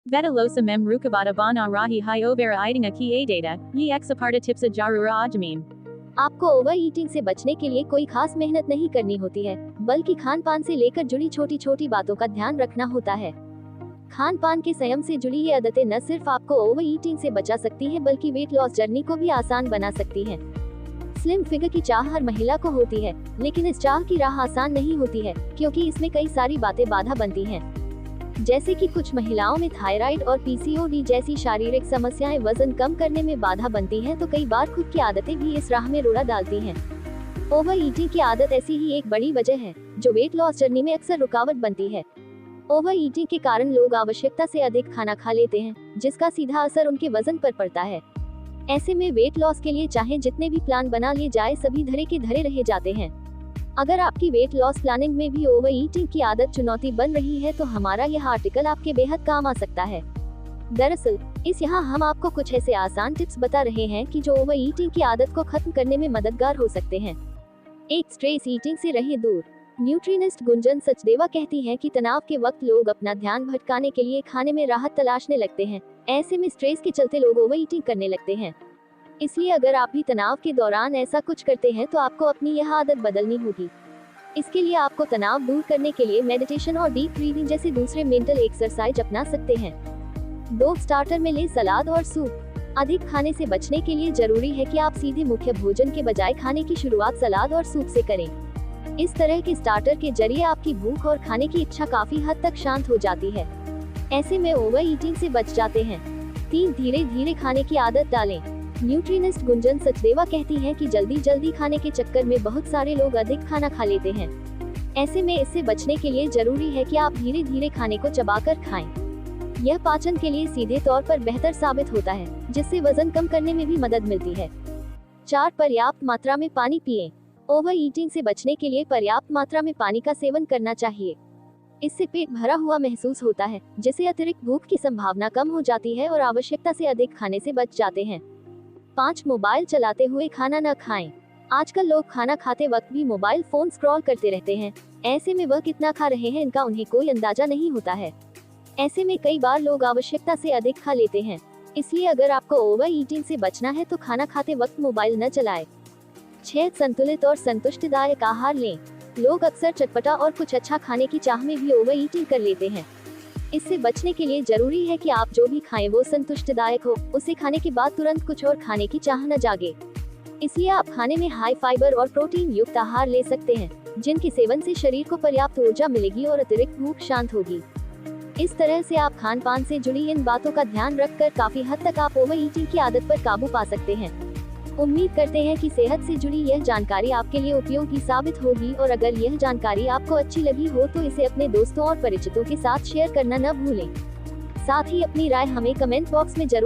Vetalosa mem rukabata bana rahi hi obera idinga ki a data, ye exaparta tipsa jarura ajmim. आपको over eating से बचने के लिए कोई खास मेहनत नहीं करनी होती है, बल्कि खान पान से लेकर जुड़ी छोटी छोटी बातों का ध्यान रखना होता है। खान पान के संयम से जुड़ी ये आदतें न सिर्फ आपको ओवर ईटिंग से बचा सकती हैं, बल्कि वेट लॉस जर्नी को भी आसान बना सकती हैं। स्लिम फिगर की चाह हर महिला को होती है, लेकिन इस चाह की राह आसान नहीं होती है, क्योंकि इसमें कई सारी बातें बाधा बनती हैं। जैसे कि कुछ महिलाओं में थायराइड और पीसीओडी जैसी शारीरिक समस्याएं वजन कम करने में बाधा बनती हैं, तो कई बार खुद की आदतें भी इस राह में रोड़ा डालती हैं। ओवर ईटिंग की आदत ऐसी ही एक बड़ी वजह है, जो वेट लॉस जर्नी में अक्सर रुकावट बनती है। ओवर ईटिंग के कारण लोग आवश्यकता से अधिक खाना खा लेते हैं, जिसका सीधा असर उनके वजन पर पड़ता है। ऐसे में वेट लॉस के लिए चाहे जितने भी प्लान बना लिए जाए, सभी धरे के धरे रह जाते हैं। अगर आपकी वेट लॉस प्लानिंग में भी ओवर ईटिंग की आदत चुनौती बन रही है, तो हमारा यह आर्टिकल आपके बेहद काम आ सकता है। दरअसल यहाँ हम आपको कुछ ऐसे आसान टिप्स बता रहे हैं कि जो ओवर ईटिंग की आदत को खत्म करने में मददगार हो सकते हैं। एक, स्ट्रेस ईटिंग से रहे दूर। न्यूट्रिनिस्ट गुंजन सचदेवा कहती हैं कि तनाव के वक्त लोग अपना ध्यान भटकाने के लिए खाने में राहत तलाशने लगते हैं। ऐसे में स्ट्रेस के चलते लोग ओवर ईटिंग करने लगते हैं। इसलिए अगर आप भी तनाव के दौरान ऐसा कुछ करते हैं, तो आपको अपनी यह आदत बदलनी होगी। इसके लिए आपको तनाव दूर करने के लिए मेडिटेशन और डीप ब्रीदिंग जैसे दूसरे मेंटल एक्सरसाइज अपना सकते हैं। 2, स्टार्टर में ले सलाद और सूप। अधिक खाने से बचने के लिए जरूरी है कि आप सीधे मुख्य भोजन के बजाय खाने की शुरुआत सलाद और सूप से करें। इस तरह के स्टार्टर के जरिए आपकी भूख और खाने की इच्छा काफी हद तक शांत हो जाती है। ऐसे में ओवर ईटिंग से बच जाते हैं। 3, धीरे धीरे खाने की आदत डालें। न्यूट्रिनिस्ट गुंजन सचदेवा कहती हैं कि जल्दी खाने के चक्कर में बहुत सारे लोग अधिक खाना खा लेते हैं। ऐसे में इससे बचने के लिए जरूरी है कि आप धीरे धीरे खाने को चबाकर खाएं। यह पाचन के लिए सीधे तौर पर बेहतर साबित होता है, जिससे वजन कम करने में भी मदद मिलती है। 4, पर्याप्त मात्रा में पानी पिएं। ओवर ईटिंग से बचने के लिए पर्याप्त मात्रा में पानी का सेवन करना चाहिए। इससे पेट भरा हुआ महसूस होता है, जिससे अतिरिक्त भूख की संभावना कम हो जाती है और आवश्यकता से अधिक खाने से बच जाते हैं। 5, मोबाइल चलाते हुए खाना न खाएं। आजकल लोग खाना खाते वक्त भी मोबाइल फोन स्क्रॉल करते रहते हैं। ऐसे में वह कितना खा रहे हैं, इनका उन्हें कोई अंदाजा नहीं होता है। ऐसे में कई बार लोग आवश्यकता से अधिक खा लेते हैं। इसलिए अगर आपको ओवर ईटिंग से बचना है, तो खाना खाते वक्त मोबाइल न चलाएं। 6, संतुलित और संतुष्टिदायक आहार लें। लोग अक्सर चटपटा और कुछ अच्छा खाने की चाह में भी ओवर ईटिंग कर लेते हैं। इससे बचने के लिए जरूरी है कि आप जो भी खाएं वो संतुष्टिदायक हो, उसे खाने के बाद तुरंत कुछ और खाने की चाह न जागे। इसलिए आप खाने में हाई फाइबर और प्रोटीन युक्त आहार ले सकते हैं, जिनके सेवन से शरीर को पर्याप्त ऊर्जा मिलेगी और अतिरिक्त भूख शांत होगी। इस तरह से आप खान पान से जुड़ी इन बातों का ध्यान रखकर काफी हद तक आप ओवर ईटिंग की आदत पर काबू पा सकते हैं। उम्मीद करते हैं कि सेहत से जुड़ी यह जानकारी आपके लिए उपयोगी साबित होगी, और अगर यह जानकारी आपको अच्छी लगी हो तो इसे अपने दोस्तों और परिचितों के साथ शेयर करना न भूलें। साथ ही अपनी राय हमें कमेंट बॉक्स में जरूर